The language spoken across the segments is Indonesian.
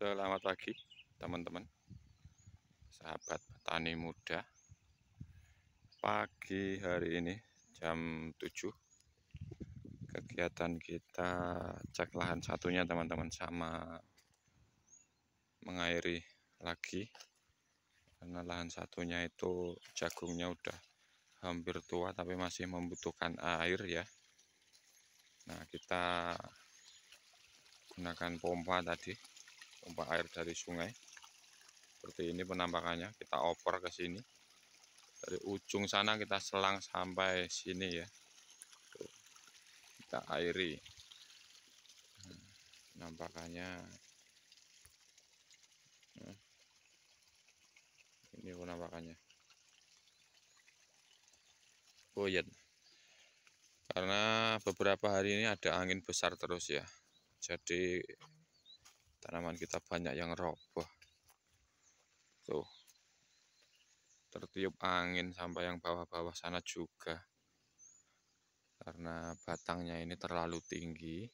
Selamat pagi teman-teman, sahabat petani muda. Pagi hari ini jam 7 kegiatan kita cek lahan satunya teman-teman, sama mengairi lagi karena lahan satunya itu jagungnya udah hampir tua tapi masih membutuhkan air ya. Nah, kita gunakan pompa tadi, pompa air dari sungai. Seperti ini penampakannya, kita oper ke sini. Dari ujung sana kita selang sampai sini ya. Tuh, kita airi. Penampakannya ini penampakannya. Boyet. Karena beberapa hari ini ada angin besar terus ya. Jadi tanaman kita banyak yang roboh. Tuh, tertiup angin sampai yang bawah-bawah sana juga. Karena batangnya ini terlalu tinggi.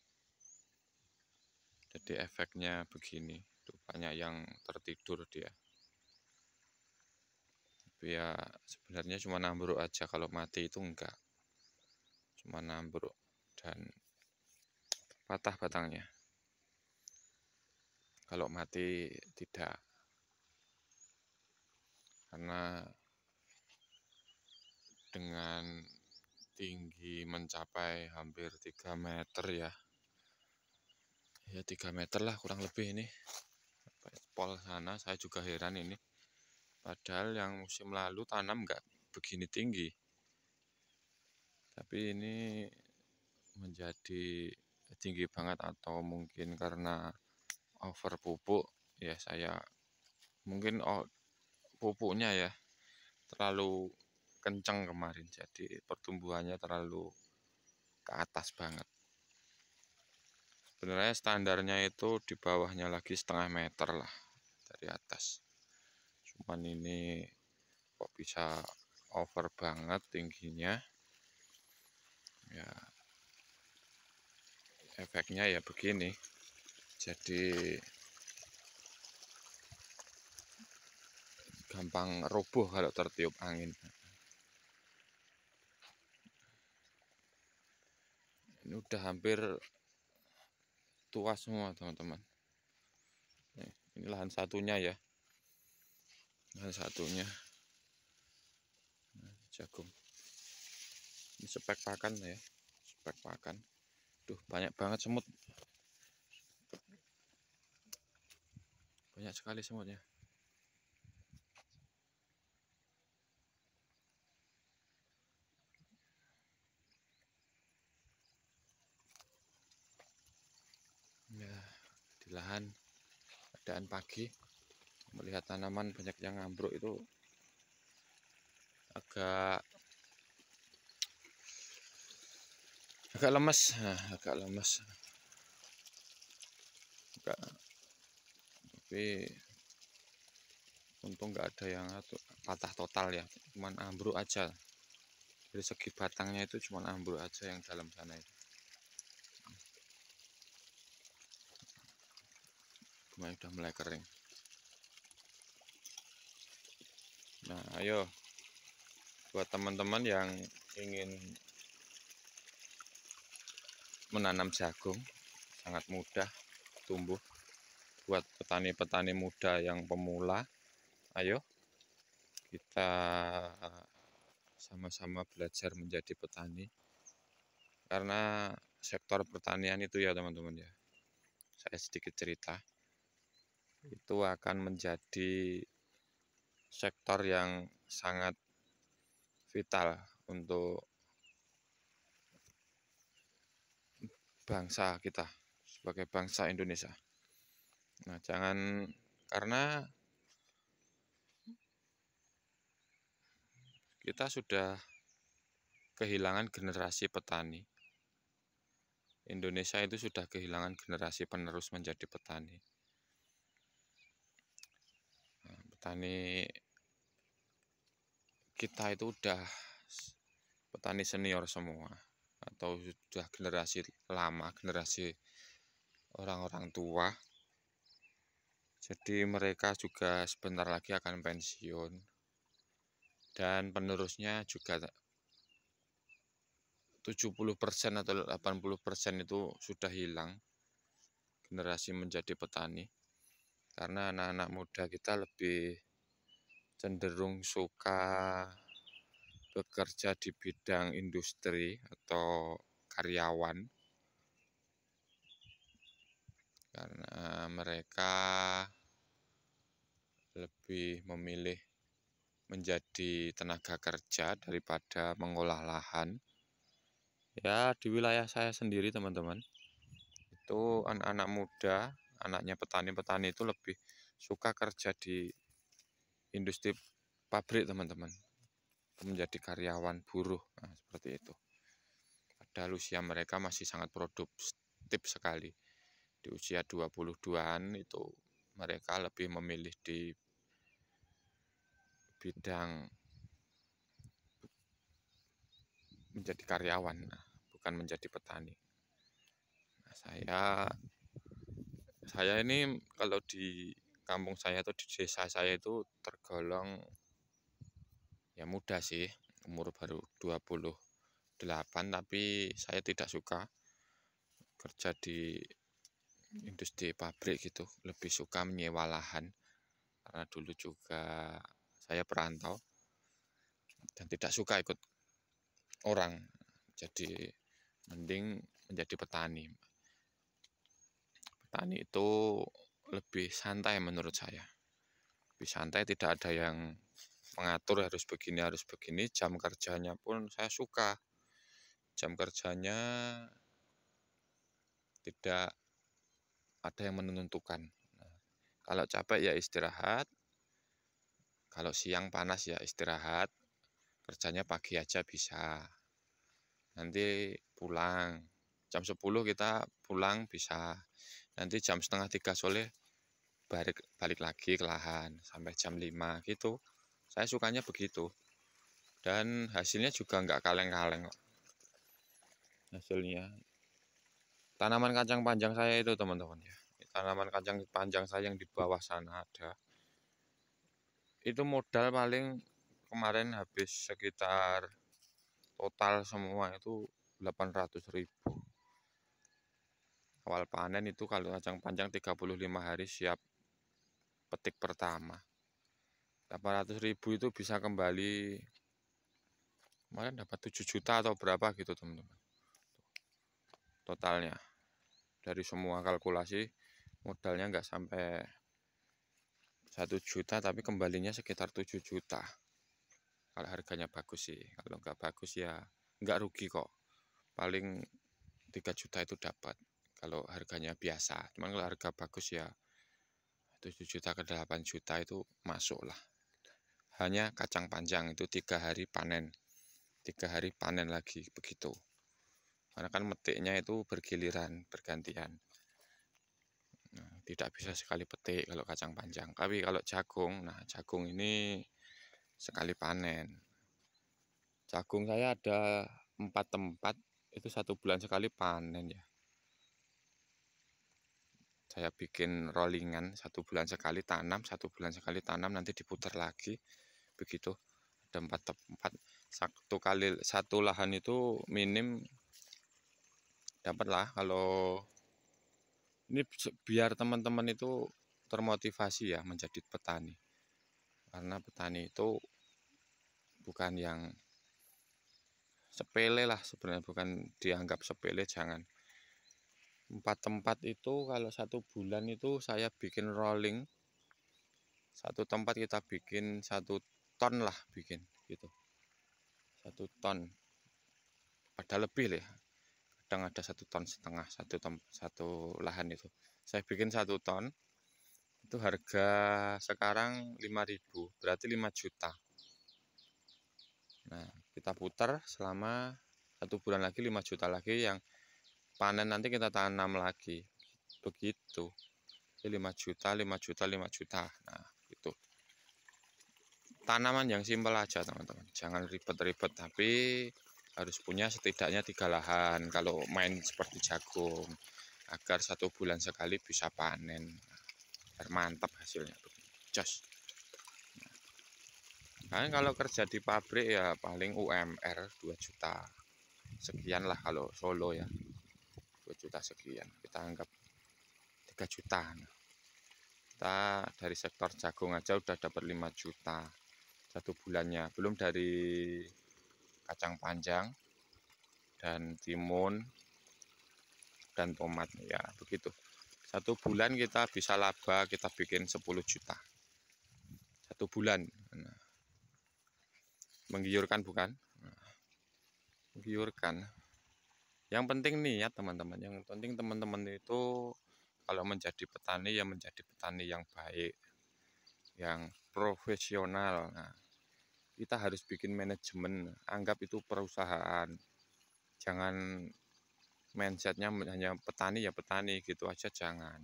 Jadi efeknya begini. Tuh, banyak yang tertidur dia. Tapi ya sebenarnya cuma nambruk aja, kalau mati itu enggak. Cuma nambruk dan patah batangnya. Kalau mati tidak. Karena dengan tinggi mencapai hampir 3 meter ya. Ya 3 meter lah kurang lebih ini. Pol sana saya juga heran ini. Padahal yang musim lalu tanam enggak begini tinggi. Tapi ini menjadi tinggi banget, atau mungkin karena over pupuk ya, saya mungkin pupuknya ya terlalu kencang kemarin, jadi pertumbuhannya terlalu ke atas banget. Sebenarnya standarnya itu di bawahnya lagi setengah meter lah dari atas, cuman ini kok bisa over banget tingginya ya. Efeknya ya begini, jadi gampang roboh kalau tertiup angin. Ini udah hampir tua semua teman-teman. Ini lahan satunya ya, lahan satunya jagung. Ini spek pakan ya, spek pakan. Duh, banyak banget semut, banyak sekali semutnya. Ya, di lahan keadaan pagi, melihat tanaman banyak yang ambruk itu agak lemes, agak lemes. Tapi untung nggak ada yang patah total ya, cuman ambruk aja. Dari segi batangnya itu cuman ambruk aja yang dalam sana itu. Cuma udah mulai kering. Nah, ayo buat teman-teman yang ingin menanam jagung, sangat mudah tumbuh. Buat petani-petani muda yang pemula, ayo kita sama-sama belajar menjadi petani. Karena sektor pertanian itu ya teman-teman ya, saya sedikit cerita, itu akan menjadi sektor yang sangat vital untuk bangsa kita sebagai bangsa Indonesia. Nah, karena kita sudah kehilangan generasi petani. Indonesia itu sudah kehilangan generasi penerus menjadi petani. Nah, petani kita itu udah petani senior semua, atau sudah generasi lama, generasi orang-orang tua. Jadi mereka juga sebentar lagi akan pensiun. Dan penerusnya juga 70% atau 80% itu sudah hilang generasi menjadi petani. Karena anak-anak muda kita lebih cenderung suka bekerja di bidang industri atau karyawan. Karena mereka lebih memilih menjadi tenaga kerja daripada mengolah lahan. Ya, di wilayah saya sendiri teman-teman, itu anak-anak muda, anaknya petani-petani itu lebih suka kerja di industri pabrik teman-teman, menjadi karyawan buruh. Nah, seperti itu. Padahal usia mereka masih sangat produktif sekali. Di usia 22-an itu mereka lebih memilih di bidang menjadi karyawan, bukan menjadi petani. Nah, saya ini kalau di kampung saya atau di desa saya itu tergolong ya muda sih, umur baru 28, tapi saya tidak suka kerja di industri pabrik gitu, lebih suka menyewa lahan. Karena dulu juga saya perantau dan tidak suka ikut orang, jadi mending menjadi petani. Petani itu lebih santai menurut saya, lebih santai, tidak ada yang mengatur harus begini, jam kerjanya pun saya suka, jam kerjanya tidak ada yang menentukan. Nah, kalau capek ya istirahat, kalau siang panas ya istirahat, kerjanya pagi aja bisa, nanti pulang jam 10 kita pulang bisa, nanti jam setengah 3 sore balik lagi ke lahan sampai jam 5 gitu. Saya sukanya begitu, dan hasilnya juga nggak kaleng-kaleng kok. Hasilnya tanaman kacang panjang saya itu teman-teman ya, tanaman kacang panjang saya yang di bawah sana ada, itu modal paling kemarin habis sekitar total semua itu 800.000. Awal panen itu kalau kacang panjang 35 hari siap petik pertama. 800.000 itu bisa kembali kemarin dapat 7 juta atau berapa gitu teman-teman. Totalnya dari semua kalkulasi modalnya nggak sampai 1 juta, tapi kembalinya sekitar 7 juta. Kalau harganya bagus sih, kalau nggak bagus ya nggak rugi kok. Paling 3 juta itu dapat kalau harganya biasa. Cuman kalau harga bagus ya 7 juta ke 8 juta itu masuk lah. Hanya kacang panjang itu 3 hari panen, 3 hari panen lagi begitu. Karena kan metiknya itu bergiliran, bergantian. Nah, tidak bisa sekali petik kalau kacang panjang. Tapi kalau jagung, nah jagung ini sekali panen. Jagung saya ada 4 tempat, itu 1 bulan sekali panen ya. Saya bikin rollingan 1 bulan sekali tanam, 1 bulan sekali tanam, nanti diputar lagi. Begitu. Ada 4 tempat. Satu lahan itu minim dapatlah. Kalau ini biar teman-teman itu termotivasi ya menjadi petani. Karena petani itu bukan yang sepele lah sebenarnya, bukan dianggap sepele, jangan. 4 tempat itu kalau 1 bulan itu saya bikin rolling. 1 tempat kita bikin 1 ton lah bikin gitu. 1 ton. Ada lebih lah. Kadang ada 1,5 ton, satu lahan itu. Saya bikin 1 ton. Itu harga sekarang 5.000, berarti 5 juta. Nah, kita putar selama 1 bulan lagi 5 juta lagi, yang panen nanti kita tanam lagi. Begitu. 5 juta, 5 juta, 5 juta. Nah, itu. Tanaman yang simpel aja, teman-teman. Jangan ribet-ribet, tapi harus punya setidaknya 3 lahan kalau main seperti jagung, agar 1 bulan sekali bisa panen. biar mantap hasilnya tuh. Jos. Nah, kalau kerja di pabrik ya paling UMR 2 juta sekian lah, kalau Solo ya 2 juta sekian, kita anggap 3 juta. Nah, kita dari sektor jagung aja udah dapat 5 juta 1 bulannya, belum dari kacang panjang dan timun dan tomat ya begitu. 1 bulan kita bisa laba, kita bikin 10 juta 1 bulan. Nah, menggiurkan bukan? Nah, menggiurkan. Yang penting niat teman-teman, yang penting teman-teman itu kalau menjadi petani ya menjadi petani yang baik, yang profesional. Nah, kita harus bikin manajemen, anggap itu perusahaan, jangan mindsetnya hanya petani ya petani gitu aja, jangan.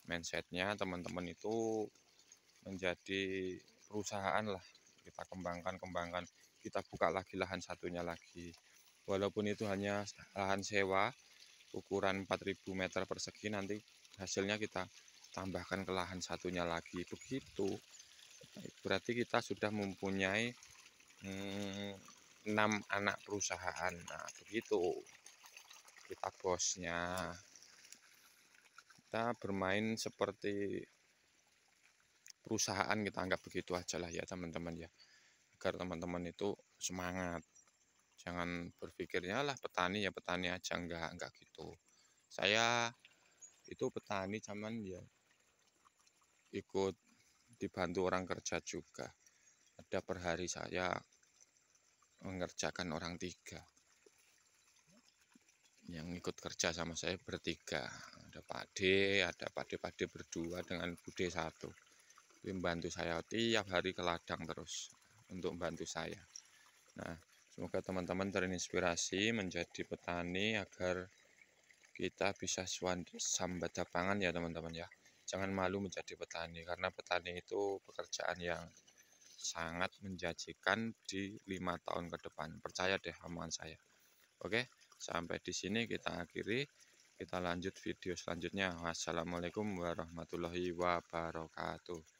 Mindsetnya teman-teman itu menjadi perusahaan lah, kita kembangkan, kita buka lagi lahan satunya lagi, walaupun itu hanya lahan sewa ukuran 4000 meter persegi, nanti hasilnya kita tambahkan ke lahan satunya lagi, begitu. Berarti kita sudah mempunyai 6 anak perusahaan. Nah begitu kita bosnya, kita bermain seperti perusahaan, kita anggap begitu aja lah ya teman-teman ya, agar teman-teman itu semangat, jangan berpikirnya lah petani ya petani aja, enggak gitu. Saya itu petani cuman ya ikut dibantu orang kerja juga, ada per hari saya mengerjakan orang 3 yang ikut kerja sama saya, bertiga, ada Pak D, ada Pak D berdua dengan Bude 1, membantu saya tiap hari ke ladang terus untuk membantu saya. Nah, semoga teman-teman terinspirasi menjadi petani agar kita bisa swasembada pangan ya teman-teman ya. Jangan malu menjadi petani, karena petani itu pekerjaan yang sangat menjanjikan di 5 tahun ke depan. Percaya deh omongan saya. Oke, sampai di sini kita akhiri. Kita lanjut video selanjutnya. Wassalamualaikum warahmatullahi wabarakatuh.